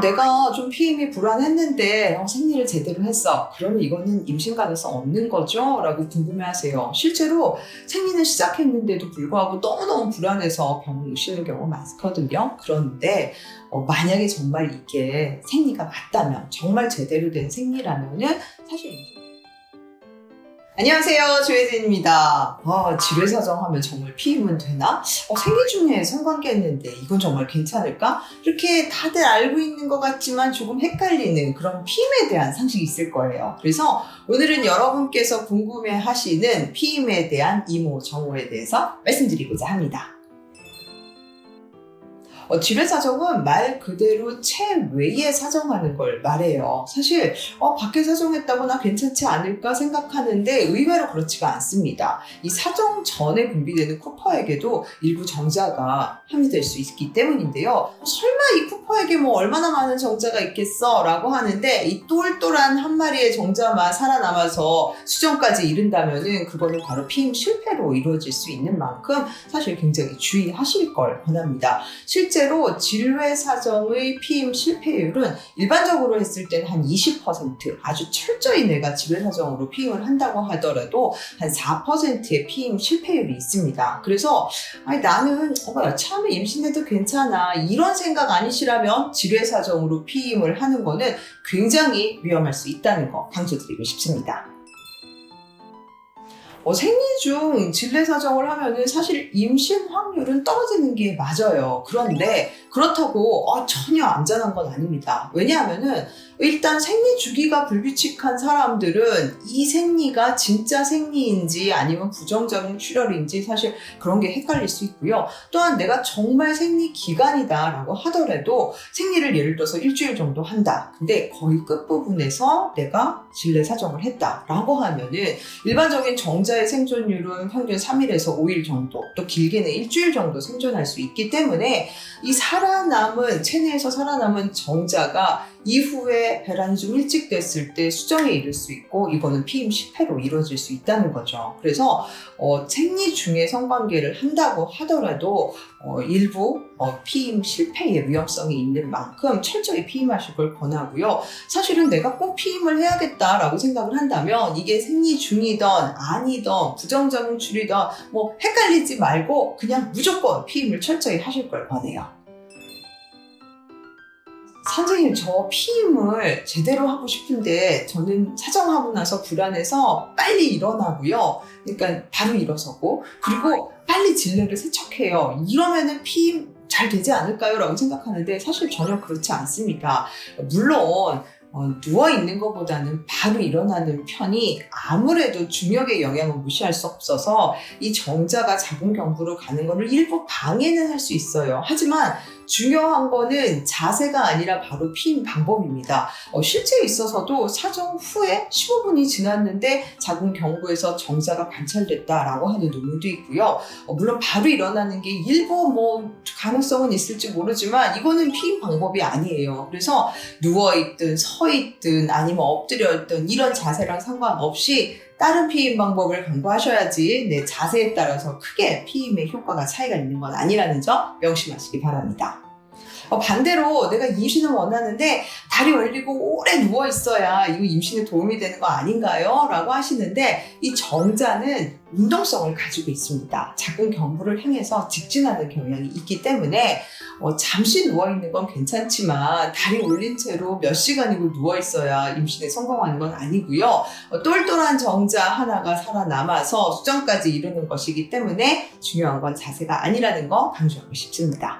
내가 좀 피임이 불안했는데 생리를 제대로 했어. 그러면 이거는 임신 가능성 없는 거죠? 라고 궁금해하세요. 실제로 생리는 시작했는데도 불구하고 너무너무 불안해서 병원 오시는 경우가 많거든요. 그런데 만약에 정말 이게 생리가 맞다면, 정말 제대로 된 생리라면은 사실 임신. 안녕하세요, 조혜진입니다. 지뢰사정 하면 정말 피임은 되나? 생리 중에 성관계했는데 이건 정말 괜찮을까? 이렇게 다들 알고 있는 것 같지만 조금 헷갈리는 그런 피임에 대한 상식이 있을 거예요. 그래서 오늘은 여러분께서 궁금해하시는 피임에 대한 이모, 정호에 대해서 말씀드리고자 합니다. 지뢰사정은 말 그대로 체외에 사정하는 걸 말해요. 사실 밖에 사정했다고 나 괜찮지 않을까 생각하는데 의외로 그렇지가 않습니다. 이 사정 전에 분비되는 쿠퍼에게도 일부 정자가 함유될 수 있기 때문인데요. 설마 이 쿠퍼에게 얼마나 많은 정자가 있겠어? 라고 하는데 이 똘똘한 한 마리의 정자만 살아남아서 수정까지 이른다면은 그거는 바로 피임 실패로 이루어질 수 있는 만큼 사실 굉장히 주의하실 걸 권합니다. 실제로 질외 사정의 피임 실패율은 일반적으로 했을 때는 한 20%, 아주 철저히 내가 질외 사정으로 피임을 한다고 하더라도 한 4%의 피임 실패율이 있습니다. 그래서 나는 처음에 임신해도 괜찮아 이런 생각 아니시라면 질외 사정으로 피임을 하는 거는 굉장히 위험할 수 있다는 거 강조드리고 싶습니다. 생리 중 질내 사정을 하면은 사실 임신 확률은 떨어지는 게 맞아요. 그런데 그렇다고 전혀 안전한 건 아닙니다. 왜냐하면은 일단 생리 주기가 불규칙한 사람들은 이 생리가 진짜 생리인지 아니면 부정적인 출혈인지 사실 그런 게 헷갈릴 수 있고요. 또한 내가 정말 생리 기간이다 라고 하더라도 생리를 예를 들어서 일주일 정도 한다. 근데 거의 끝부분에서 내가 질내 사정을 했다 라고 하면은 일반적인 정자의 생존율은 평균 3일에서 5일 정도, 또 길게는 일주일 정도 생존할 수 있기 때문에 이 체내에서 살아남은 정자가 이후에 배란이 좀 일찍 됐을 때 수정에 이를 수 있고 이거는 피임 실패로 이루어질 수 있다는 거죠. 그래서 생리 중에 성관계를 한다고 하더라도 일부 피임 실패의 위험성이 있는 만큼 철저히 피임하실 걸 권하고요. 사실은 내가 꼭 피임을 해야겠다라고 생각을 한다면 이게 생리 중이든 아니든 부정적인 줄이든 헷갈리지 말고 그냥 무조건 피임을 철저히 하실 걸 권해요. 선생님, 저 피임을 제대로 하고 싶은데 저는 사정하고 나서 불안해서 빨리 일어나고요. 그러니까 바로 일어서고 그리고 빨리 질내를 세척해요. 이러면은 피임 잘 되지 않을까요? 라고 생각하는데 사실 전혀 그렇지 않습니다. 물론 누워있는 것보다는 바로 일어나는 편이 아무래도 중력의 영향을 무시할 수 없어서 이 정자가 자궁경부로 가는 것을 일부 방해는 할 수 있어요. 하지만 중요한 거는 자세가 아니라 바로 피임 방법입니다. 실제 있어서도 사정 후에 15분이 지났는데 자궁경부에서 정자가 관찰됐다라고 하는 논문도 있고요. 물론 바로 일어나는 게 일부 가능성은 있을지 모르지만 이거는 피임 방법이 아니에요. 그래서 누워있든 서있든 아니면 엎드려있든 이런 자세랑 상관없이 다른 피임 방법을 강구하셔야지 내 자세에 따라서 크게 피임의 효과가 차이가 있는 건 아니라는 점 명심하시기 바랍니다. 반대로 내가 임신을 원하는데 다리 올리고 오래 누워있어야 이거 임신에 도움이 되는 거 아닌가요? 라고 하시는데 이 정자는 운동성을 가지고 있습니다. 자궁경부를 향해서 직진하는 경향이 있기 때문에 잠시 누워있는 건 괜찮지만 다리 올린 채로 몇 시간이고 누워있어야 임신에 성공하는 건 아니고요. 똘똘한 정자 하나가 살아남아서 수정까지 이루는 것이기 때문에 중요한 건 자세가 아니라는 거 강조하고 싶습니다.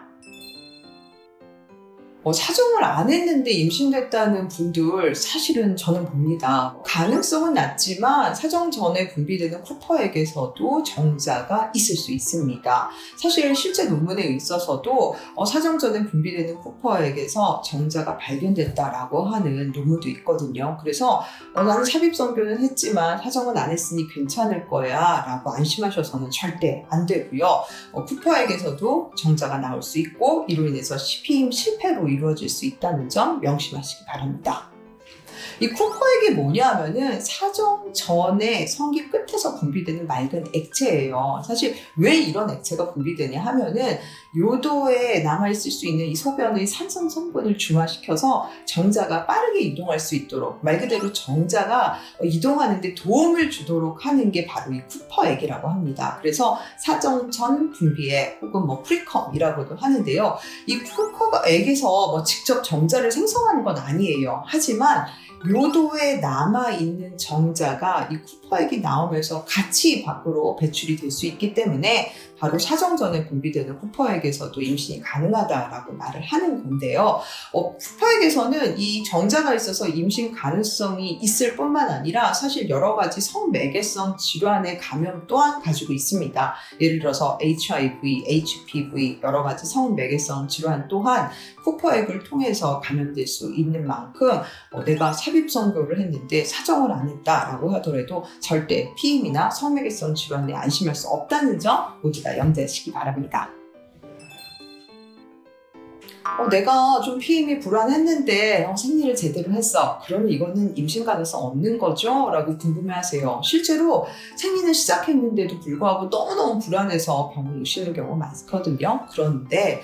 사정을 안 했는데 임신됐다는 분들 사실은 저는 봅니다. 가능성은 낮지만 사정 전에 분비되는 쿠퍼액에서도 정자가 있을 수 있습니다. 사실 실제 논문에 있어서도 사정 전에 분비되는 쿠퍼액에서 정자가 발견됐다라고 하는 논문도 있거든요. 그래서 나는 삽입선교는 했지만 사정은 안 했으니 괜찮을 거야 라고 안심하셔서는 절대 안 되고요. 쿠퍼액에서도 정자가 나올 수 있고 이로 인해서 피임 실패로 이루어질 수 있다는 점 명심하시기 바랍니다. 이 쿠퍼액이 뭐냐면은 사정 전에 성기 끝에서 분비되는 맑은 액체예요. 사실 왜 이런 액체가 분비되냐 하면은 요도에 남아있을 수 있는 이 소변의 산성 성분을 중화시켜서 정자가 빠르게 이동할 수 있도록, 말 그대로 정자가 이동하는데 도움을 주도록 하는 게 바로 이 쿠퍼액이라고 합니다. 그래서 사정 전 분비액 혹은 프리컴이라고도 하는데요. 이 쿠퍼액에서 직접 정자를 생성하는 건 아니에요. 하지만 요도에 남아있는 정자가 이 쿠퍼액이 나오면서 같이 밖으로 배출이 될 수 있기 때문에 바로 사정 전에 분비되는 쿠퍼액에서도 임신이 가능하다라고 말을 하는 건데요. 쿠퍼액에서는 이 정자가 있어서 임신 가능성이 있을 뿐만 아니라 사실 여러 가지 성매개성 질환의 감염 또한 가지고 있습니다. 예를 들어서 HIV, HPV 여러 가지 성매개성 질환 또한 쿠퍼액을 통해서 감염될 수 있는 만큼 내가 삽입선교를 했는데 사정을 안 했다라고 하더라도 절대 피임이나 성매개성 질환에 안심할 수 없다는 점 모두 다 염두하시기 바랍니다. 내가 좀 피임이 불안했는데 생리를 제대로 했어. 그러면 이거는 임신 가능성 없는 거죠? 라고 궁금해하세요. 실제로 생리는 시작했는데도 불구하고 너무너무 불안해서 병원 오시는 경우가 많거든요. 그런데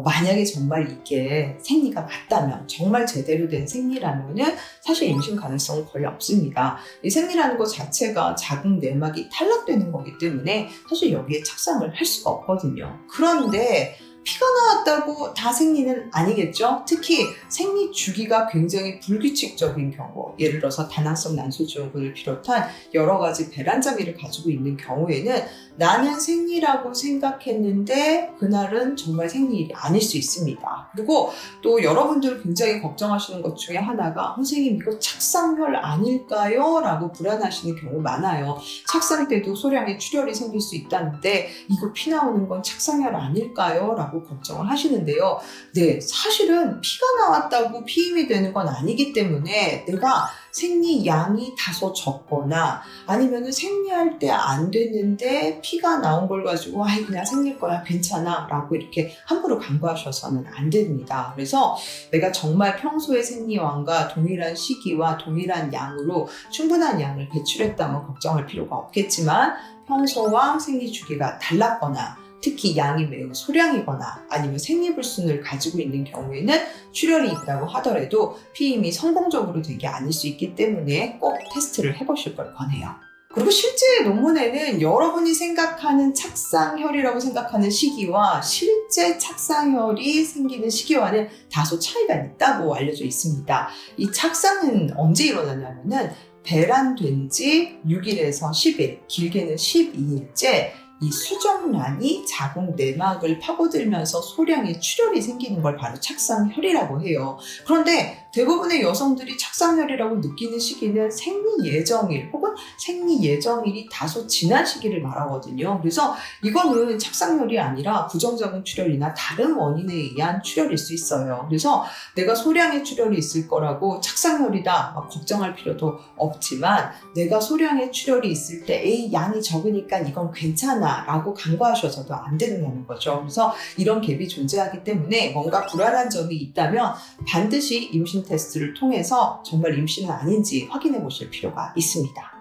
만약에 정말 이게 생리가 맞다면, 정말 제대로 된 생리라면은 사실 임신 가능성은 거의 없습니다. 이 생리라는 것 자체가 자궁 내막이 탈락되는 거기 때문에 사실 여기에 착상을 할 수가 없거든요. 그런데 피가 나왔다고 다 생리는 아니겠죠? 특히 생리 주기가 굉장히 불규칙적인 경우, 예를 들어서 다낭성 난소증후군을 비롯한 여러 가지 배란장애를 가지고 있는 경우에는 나는 생리라고 생각했는데 그날은 정말 생리일이 아닐 수 있습니다. 그리고 또 여러분들 굉장히 걱정하시는 것 중에 하나가 선생님 이거 착상혈 아닐까요? 라고 불안하시는 경우 많아요. 착상 때도 소량의 출혈이 생길 수 있다는데 이거 피 나오는 건 착상혈 아닐까요? 라고 걱정을 하시는데요. 네, 사실은 피가 나왔다고 피임이 되는 건 아니기 때문에 내가 생리 양이 다소 적거나 아니면 생리할 때 안 됐는데 피가 나온 걸 가지고 그냥 생릴 거야 괜찮아 라고 이렇게 함부로 간과하셔서는 안 됩니다. 그래서 내가 정말 평소의 생리왕과 동일한 시기와 동일한 양으로 충분한 양을 배출했다면 걱정할 필요가 없겠지만 평소와 생리 주기가 달랐거나 특히 양이 매우 소량이거나 아니면 생리불순을 가지고 있는 경우에는 출혈이 있다고 하더라도 피임이 성공적으로 되게 아닐 수 있기 때문에 꼭 테스트를 해보실 걸 권해요. 그리고 실제 논문에는 여러분이 생각하는 착상혈이라고 생각하는 시기와 실제 착상혈이 생기는 시기와는 다소 차이가 있다고 알려져 있습니다. 이 착상은 언제 일어나냐면은 배란된 지 6일에서 10일, 길게는 12일째 이 수정란이 자궁 내막을 파고들면서 소량의 출혈이 생기는 걸 바로 착상혈이라고 해요. 그런데 대부분의 여성들이 착상혈이라고 느끼는 시기는 생리 예정일 혹은 생리 예정일이 다소 지난 시기를 말하거든요. 그래서 이거는 착상혈이 아니라 부정자궁 출혈이나 다른 원인에 의한 출혈일 수 있어요. 그래서 내가 소량의 출혈이 있을 거라고 착상혈이다 걱정할 필요도 없지만 내가 소량의 출혈이 있을 때 양이 적으니까 이건 괜찮아 라고 간과하셔서도 안 된다는 거죠. 그래서 이런 갭이 존재하기 때문에 뭔가 불안한 점이 있다면 반드시 임신 테스트를 통해서 정말 임신은 아닌지 확인해 보실 필요가 있습니다.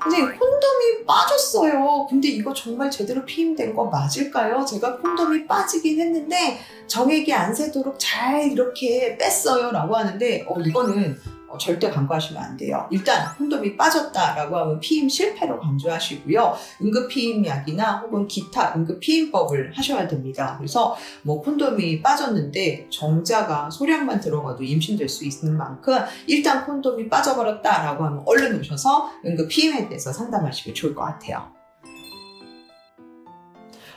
선생님, 콘돔이 빠졌어요. 근데 이거 정말 제대로 피임된 거 맞을까요? 제가 콘돔이 빠지긴 했는데 정액이 안 새도록 잘 이렇게 뺐어요 라고 하는데 이거는 절대 간과하시면 안 돼요. 일단 콘돔이 빠졌다라고 하면 피임 실패로 간주하시고요. 응급피임약이나 혹은 기타 응급피임법을 하셔야 됩니다. 그래서 콘돔이 빠졌는데 정자가 소량만 들어가도 임신될 수 있는 만큼 일단 콘돔이 빠져버렸다라고 하면 얼른 오셔서 응급피임에 대해서 상담하시면 좋을 것 같아요.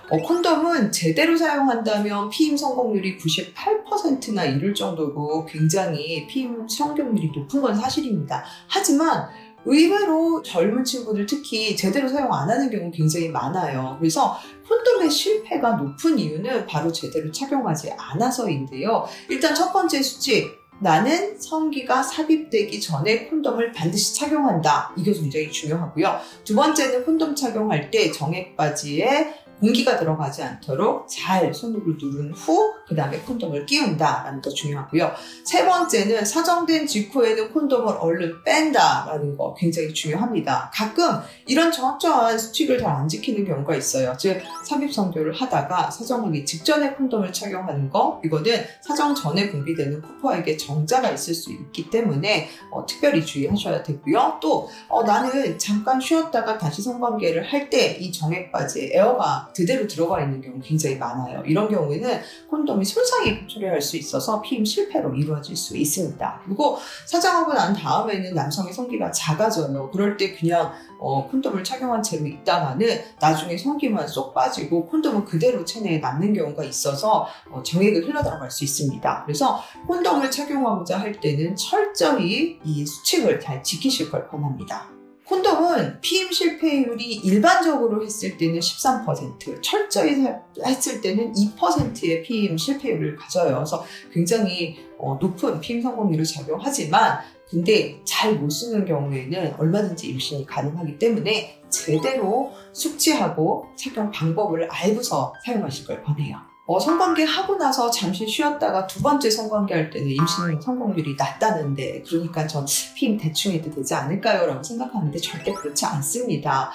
콘돔은 제대로 사용한다면 피임 성공률이 98%나 이를 정도로 굉장히 피임 성공률이 높은 건 사실입니다. 하지만 의외로 젊은 친구들 특히 제대로 사용 안 하는 경우 굉장히 많아요. 그래서 콘돔의 실패가 높은 이유는 바로 제대로 착용하지 않아서인데요. 일단 첫 번째 수칙, 나는 성기가 삽입되기 전에 콘돔을 반드시 착용한다. 이게 굉장히 중요하고요. 두 번째는 콘돔 착용할 때 정액바지에 공기가 들어가지 않도록 잘 손으로 누른 후 그 다음에 콘돔을 끼운다라는 거 중요하고요. 세 번째는 사정된 직후에는 콘돔을 얼른 뺀다라는 거 굉장히 중요합니다. 가끔 이런 철저한 수칙을 잘 안 지키는 경우가 있어요. 즉 삽입성교를 하다가 사정하기 직전에 콘돔을 착용하는 거, 이거는 사정 전에 분비되는 쿠퍼에게 정자가 있을 수 있기 때문에 특별히 주의하셔야 되고요. 또 나는 잠깐 쉬었다가 다시 성관계를 할 때 이 정액바지에 에어가 그대로 들어가 있는 경우 굉장히 많아요. 이런 경우에는 콘돔이 손상이 초래할 수 있어서 피임 실패로 이루어질 수 있습니다. 그리고 사정하고 난 다음에는 남성의 성기가 작아져요. 그럴 때 그냥 콘돔을 착용한 채로 있다가는 나중에 성기만 쏙 빠지고 콘돔은 그대로 체내에 남는 경우가 있어서 정액이 흘러들어갈 수 있습니다. 그래서 콘돔을 착용하고자 할 때는 철저히 이 수칙을 잘 지키실 걸 권합니다. 콘돔은 피임 실패율이 일반적으로 했을 때는 13%, 철저히 했을 때는 2%의 피임 실패율을 가져요. 그래서 굉장히 높은 피임 성공률을 적용하지만 근데 잘 못 쓰는 경우에는 얼마든지 임신이 가능하기 때문에 제대로 숙지하고 착용 방법을 알고서 사용하실 걸 권해요. 성관계 하고 나서 잠시 쉬었다가 두 번째 성관계 할 때는 임신 성공률이 낮다는데, 그러니까 전 피임 대충 해도 되지 않을까요? 라고 생각하는데 절대 그렇지 않습니다.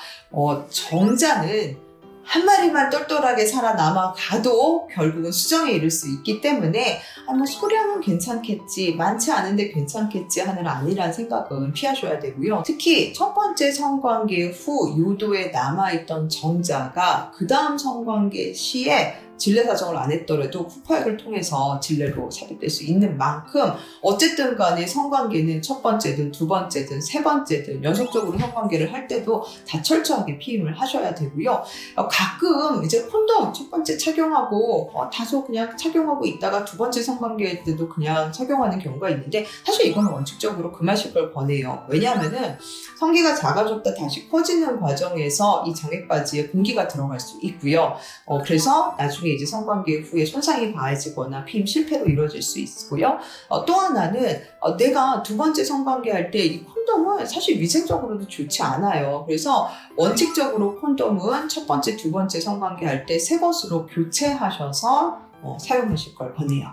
정자는 한 마리만 똘똘하게 살아남아 가도 결국은 수정에 이를 수 있기 때문에 소량은 괜찮겠지, 많지 않은데 괜찮겠지 하는 아니란 생각은 피하셔야 되고요. 특히 첫 번째 성관계 후 요도에 남아있던 정자가 그 다음 성관계 시에 질내 사정을 안 했더라도 쿠퍼액을 통해서 질내로 삽입될 수 있는 만큼 어쨌든 간에 성관계는 첫 번째든 두 번째든 세 번째든 연속적으로 성관계를 할 때도 다 철저하게 피임을 하셔야 되고요. 가끔 이제 콘돔 첫 번째 착용하고 다소 그냥 착용하고 있다가 두 번째 성관계일 때도 그냥 착용하는 경우가 있는데, 사실 이건 원칙적으로 금하실 걸 권해요. 왜냐하면은 성기가 작아졌다 다시 커지는 과정에서 이 정액바지에 공기가 들어갈 수 있고요. 그래서 나중에 이제 성관계 후에 손상이 가해지거나 피임 실패로 이루어질 수 있고요. 또 하나는 내가 두 번째 성관계 할 때 이 콘돔은 사실 위생적으로도 좋지 않아요. 그래서 원칙적으로 콘돔은 첫 번째, 두 번째 성관계 할 때 새 것으로 교체하셔서 사용하실 걸 권해요.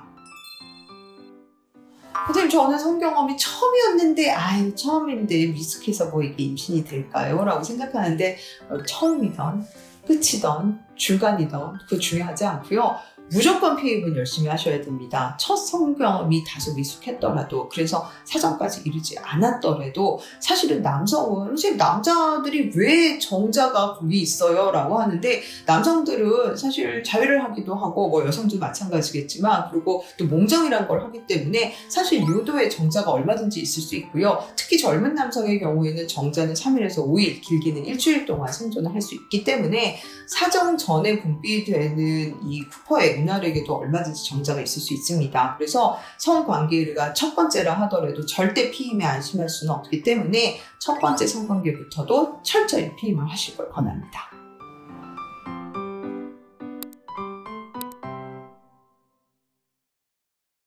선생님, 저는 성경험이 처음이었는데 처음인데 미숙해서 뭐 이게 임신이 될까요? 라고 생각하는데 처음이던 끝이던 중간이던 그거 중요하지 않고요. 무조건 피임은 열심히 하셔야 됩니다. 첫 성경험이 다소 미숙했더라도, 그래서 사정까지 이르지 않았더라도 사실은 남성은 선생님 남자들이 왜 정자가 거기 있어요? 라고 하는데, 남성들은 사실 자위를 하기도 하고 뭐 여성도 마찬가지겠지만, 그리고 또 몽정이란 걸 하기 때문에 사실 요도에 정자가 얼마든지 있을 수 있고요. 특히 젊은 남성의 경우에는 정자는 3일에서 5일, 길게는 일주일 동안 생존을 할 수 있기 때문에 사정 전에 분비되는 이 쿠퍼의 은하력에도 얼마든지 정자가 있을 수 있습니다. 그래서 성관계가 첫 번째라 하더라도 절대 피임에 안심할 수는 없기 때문에 첫 번째 성관계부터도 철저히 피임을 하실 걸 권합니다.